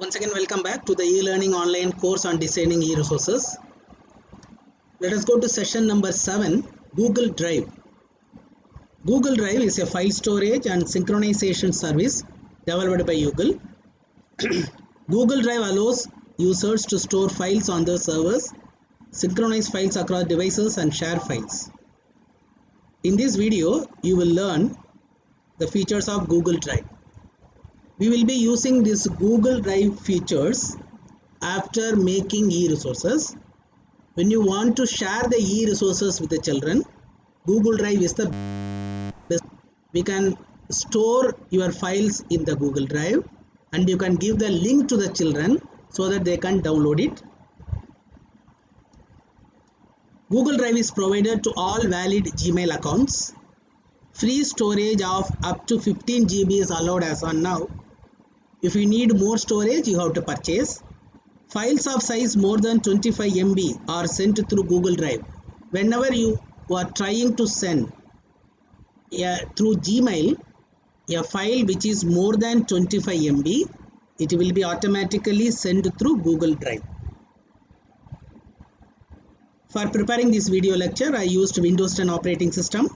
Once again, welcome back to the e-learning online course on designing e-resources. Let us go to session number 7, Google Drive. Google Drive is a file storage and synchronization service developed by Google. Google Drive allows users to store files on their servers, synchronize files across devices, and share files. In this video, you will learn the features of Google Drive. We will be using these Google Drive features after making e-resources. When you want to share the e-resources with the children, Google Drive is the best. We can store your files in the Google Drive and you can give the link to the children so that they can download it. Google Drive is provided to all valid Gmail accounts. Free storage of up to 15 GB is allowed as on now. If you need more storage, you have to purchase. Files of size more than 25 MB are sent through Google Drive. Whenever you are trying to send through Gmail a file which is more than 25 MB, it will be automatically sent through Google Drive. For preparing this video lecture, I used Windows 10 operating system,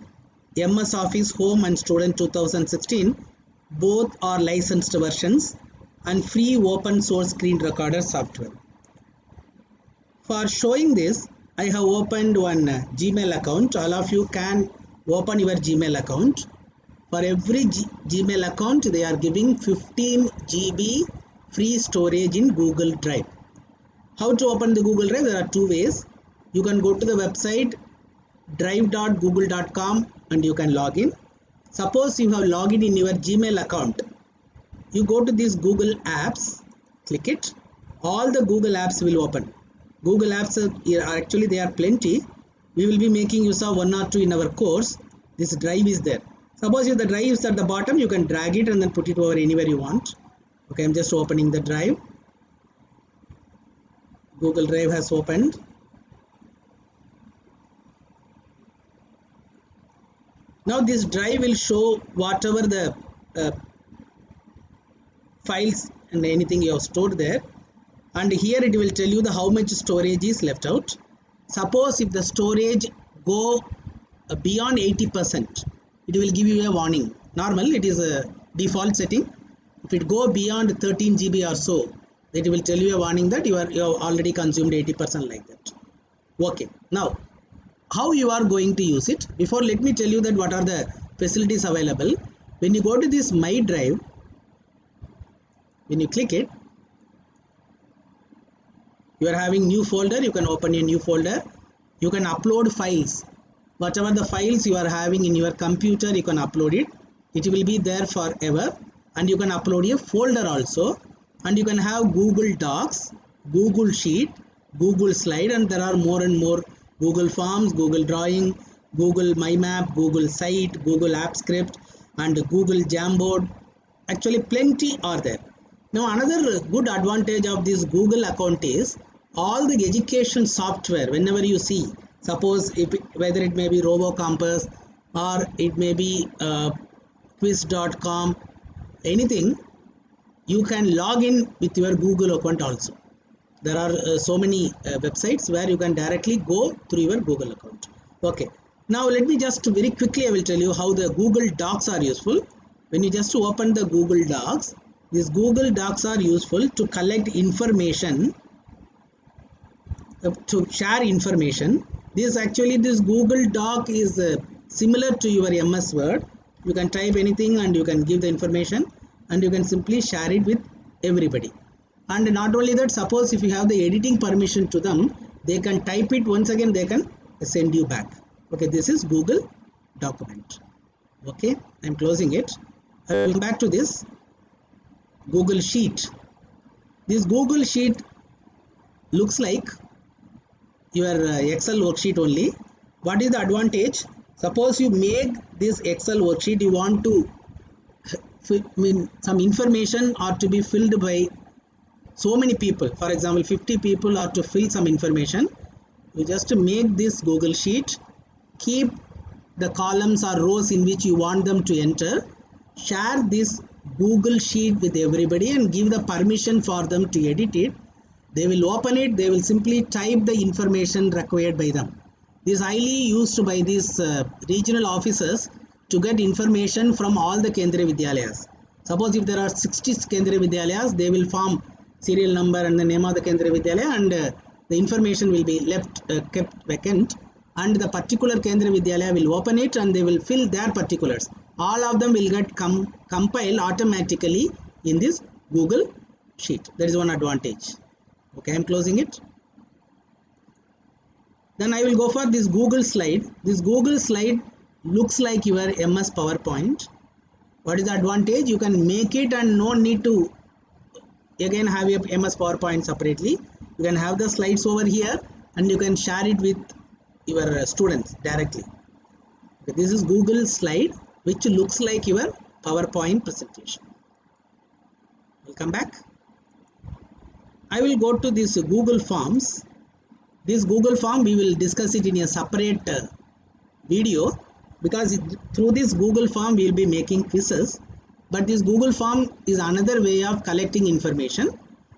MS Office Home and Student 2016. Both are licensed versions and free open source screen recorder software. For showing this, I have opened one Gmail account. All of you can open your Gmail account. For every Gmail account, they are giving 15 GB free storage in Google Drive. How to open the Google Drive? There are two ways. You can go to the website drive.google.com and you can log in. Suppose you have logged in your Gmail account. You go to these Google apps, click it. All the Google apps will open. Google apps are actually there are plenty. We will be making use of one or two in our course. This drive is there. Suppose if the drive is at the bottom, you can drag it and then put it over anywhere you want. Okay, I'm just opening the drive. Google Drive has opened. Now this drive will show whatever the files and anything you have stored there, and here it will tell you the how much storage is left out. Suppose if the storage go beyond 80%, it will give you a warning. Normal, it is a default setting. If it go beyond 13 GB or so, it will tell you a warning that you have already consumed 80% like that. Okay, now how you are going to use it? Before, let me tell you that what are the facilities available. When you go to this My Drive, when you click it, you are having new folder. You can open a new folder. You can upload files. Whatever the files you are having in your computer, you can upload it. It will be there forever. And you can upload a folder also. And you can have Google Docs, Google Sheet, Google Slide, and there are more and more Google Forms, Google Drawing, Google My Map, Google Site, Google App Script, and Google Jamboard. Actually, plenty are there. Now, another good advantage of this Google account is all the education software. Whenever you see, suppose whether it may be RoboCampus or it may be quiz.com, anything, you can log in with your Google account also. There are so many websites where you can directly go through your Google account. Okay. Now let me just very quickly I will tell you how the Google Docs are useful. When you just open the Google Docs, these Google Docs are useful to collect information, to share information. This Google Doc is similar to your MS Word. You can type anything and you can give the information and you can simply share it with everybody. And not only that, suppose if you have the editing permission to them, they can type it once again, they can send you back. Okay, this is Google document. Okay, I'm closing it. I will come back to this Google Sheet. This Google Sheet looks like your Excel worksheet only. What is the advantage? Suppose you make this Excel worksheet, you want to some information are to be filled by so many people. For example, 50 people are to fill some information. You just make this Google Sheet, keep the columns or rows in which you want them to enter, share this Google Sheet with everybody and give the permission for them to edit it. They will open it, they will simply type the information required by them. This is highly used by these regional officers to get information from all the Kendriya Vidyalayas. Suppose if there are 60 Kendriya Vidyalayas, they will form serial number and the name of the Kendriya Vidyalaya, and the information will be kept vacant, and the particular Kendriya Vidyalaya will open it and they will fill their particulars. All of them will get compiled automatically in this Google Sheet. That is one advantage. Okay, I am closing it. Then I will go for this Google slide. This Google slide looks like your MS PowerPoint. What is the advantage? You can make it and no need to again have your MS PowerPoint separately. You can have the slides over here and you can share it with your students directly. Okay, this is Google slide which looks like your PowerPoint presentation. We'll come back. I will go to this Google Forms. This Google Form we will discuss it in a separate video, because through this Google Form we will be making quizzes. But this Google Form is another way of collecting information.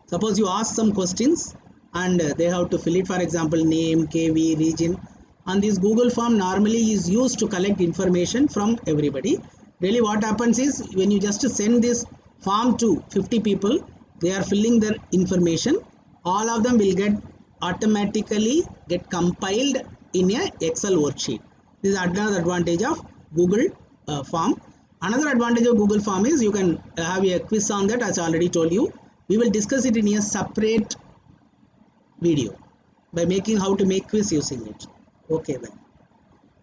Suppose you ask some questions and they have to fill it, for example name, KV, region. And this Google Form normally is used to collect information from everybody. Really what happens is, when you just send this form to 50 people, they are filling their information, all of them will automatically get compiled in a Excel worksheet. This is another advantage of Google Form. Another advantage of Google Form is you can have a quiz on that, as I already told you. We will discuss it in a separate video by making how to make quiz using it. Okay then.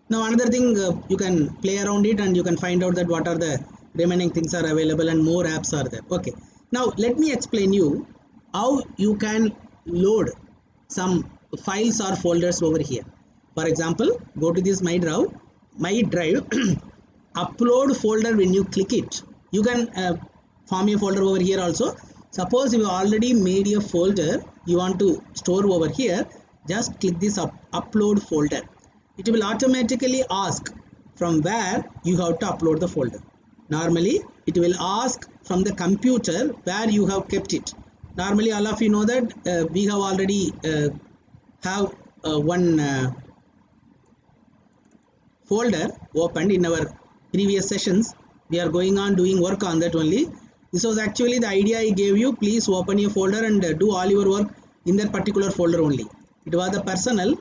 Now another thing, you can play around it and you can find out that what are the remaining things are available and more apps are there. Okay. Now let me explain you how you can load some files or folders over here. For example, go to this My Drive, upload folder. When you click it, you can form a folder over here also. Suppose you already made a folder you want to store over here, just click this upload folder. It will automatically ask from where you have to upload the folder. Normally it will ask from the computer where you have kept it. Normally all of you know that we have already have one folder opened in our previous sessions. We are going on doing work on that only. This was actually the idea I gave you. Please open your folder and do all your work in that particular folder only. It was the personal,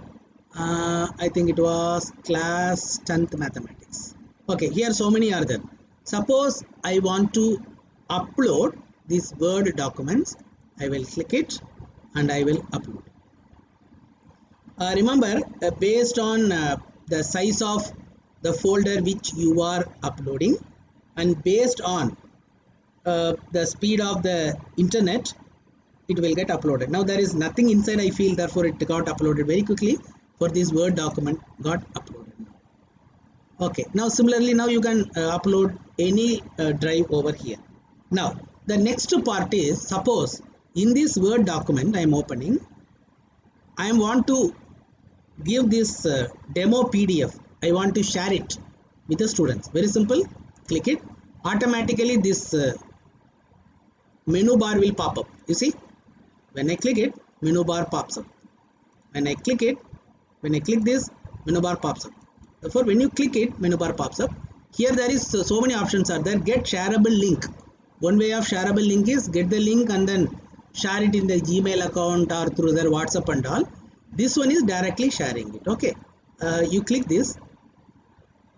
I think it was class 10th mathematics. Okay, here so many are there. Suppose I want to upload these Word documents. I will click it and I will upload. Remember, based on the size of the folder which you are uploading and based on the speed of the internet, it will get uploaded. Now there is nothing inside, I feel, therefore it got uploaded very quickly. For this Word document got uploaded. Okay, now similarly now you can upload any drive over here. Now the next part is, suppose in this Word document I am opening, I want to give this demo PDF. I want to share it with the students. Very simple. Click it. Automatically this menu bar will pop up. You see, when I click it, menu bar pops up. When I click it, when I click this, menu bar pops up. Therefore, when you click it, menu bar pops up. Here there is so many options are there. Get shareable link. One way of shareable link is get the link and then share it in the Gmail account or through their WhatsApp and all. This one is directly sharing it. Okay, you click this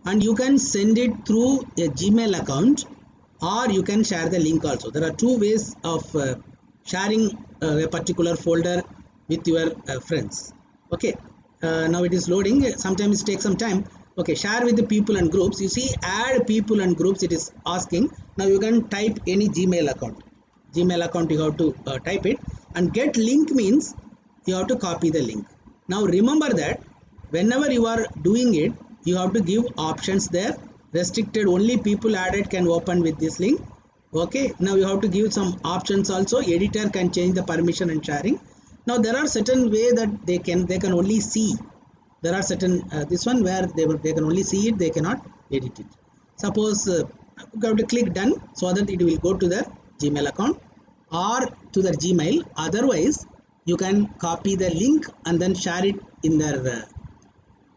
and you can send it through a Gmail account, or you can share the link also. There are two ways of sharing a particular folder with your friends. Okay, now it is loading. Sometimes it takes some time. Okay, share with the people and groups. You see, add people and groups, it is asking. Now you can type any Gmail account. Gmail account you have to type it, and get link means you have to copy the link. Now remember that whenever you are doing it, you have to give options there. Restricted, only people added can open with this link. Okay, now you have to give some options also. Editor can change the permission and sharing. Now there are certain way that they can only see. There are certain this one where they can only see it, they cannot edit it. Suppose You have to click done so that it will go to the Gmail account or to the Gmail. Otherwise, you can copy the link and then share it in their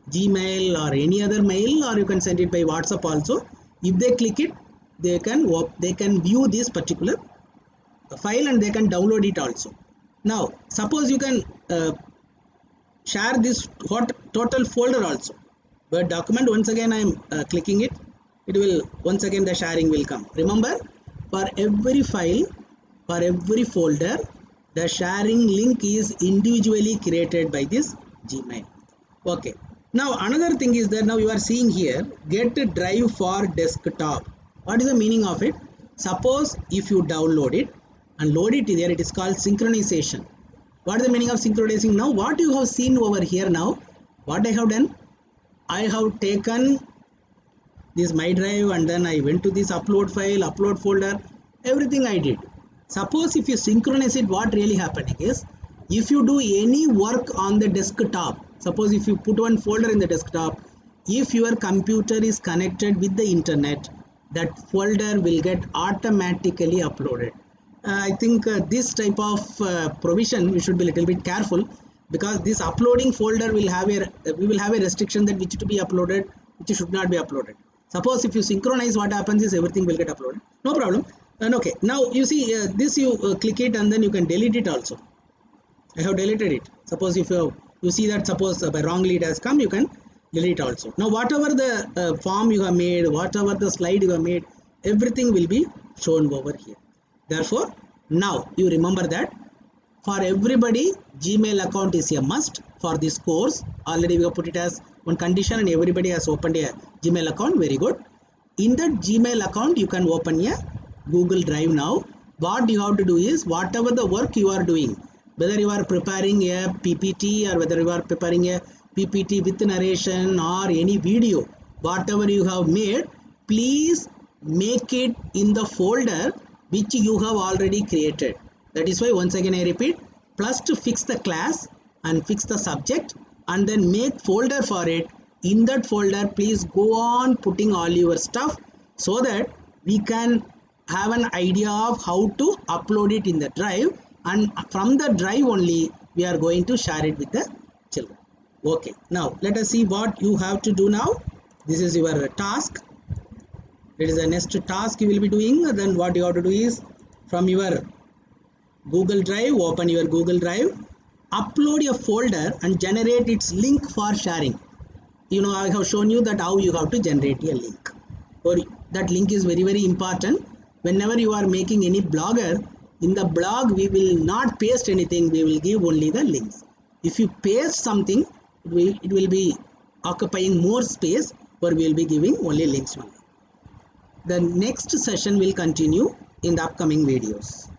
Gmail or any other mail, or you can send it by WhatsApp also. If they click it, they can view this particular file and they can download it also. Now, suppose you can share this total folder also. Word document, once again I am clicking it. It will once again the sharing will come. Remember, for every file, for every folder, the sharing link is individually created by this Gmail. Okay. Now another thing is that now you are seeing here, get a drive for desktop. What is the meaning of it? Suppose if you download it and load it here, it is called synchronization. What is the meaning of synchronizing? Now what you have seen over here now, what I have done, I have taken this my drive and then I went to this upload file, upload folder, everything I did. Suppose if you synchronize it, what really happening is, if you do any work on the desktop, suppose if you put one folder in the desktop, if your computer is connected with the internet, that folder will get automatically uploaded. I think this type of provision we should be a little bit careful, because this uploading folder will have we will have a restriction that which to be uploaded, which should not be uploaded. Suppose if you synchronize, what happens is everything will get uploaded. No problem. And okay, now you see this, you click it and then you can delete it also. I have deleted it. Suppose if you see that suppose by wrongly it has come, you can delete also. Now whatever the form you have made, whatever the slide you have made, everything will be shown over here. Therefore, now you remember that for everybody Gmail account is a must for this course. Already we have put it as one condition and everybody has opened a Gmail account. Very good. In that Gmail account you can open a Google Drive now. What you have to do is, whatever the work you are doing, whether you are preparing a PPT or whether you are preparing a PPT with narration or any video, whatever you have made, please make it in the folder which you have already created. That is why once again I repeat, plus to fix the class and fix the subject and then make folder for it. In that folder, please go on putting all your stuff so that we can have an idea of how to upload it in the drive, and from the drive only we are going to share it with the children. Okay, now let us see what you have to do now. This is your task. It is the next task you will be doing. Then what you have to do is, from your Google Drive, open your Google Drive, upload a folder and generate its link for sharing. You know, I have shown you that how you have to generate a link. Or that link is very, very important. Whenever you are making any blogger, in the blog we will not paste anything, we will give only the links. If you paste something, it will be occupying more space, or we will be giving only links only. The next session will continue in the upcoming videos.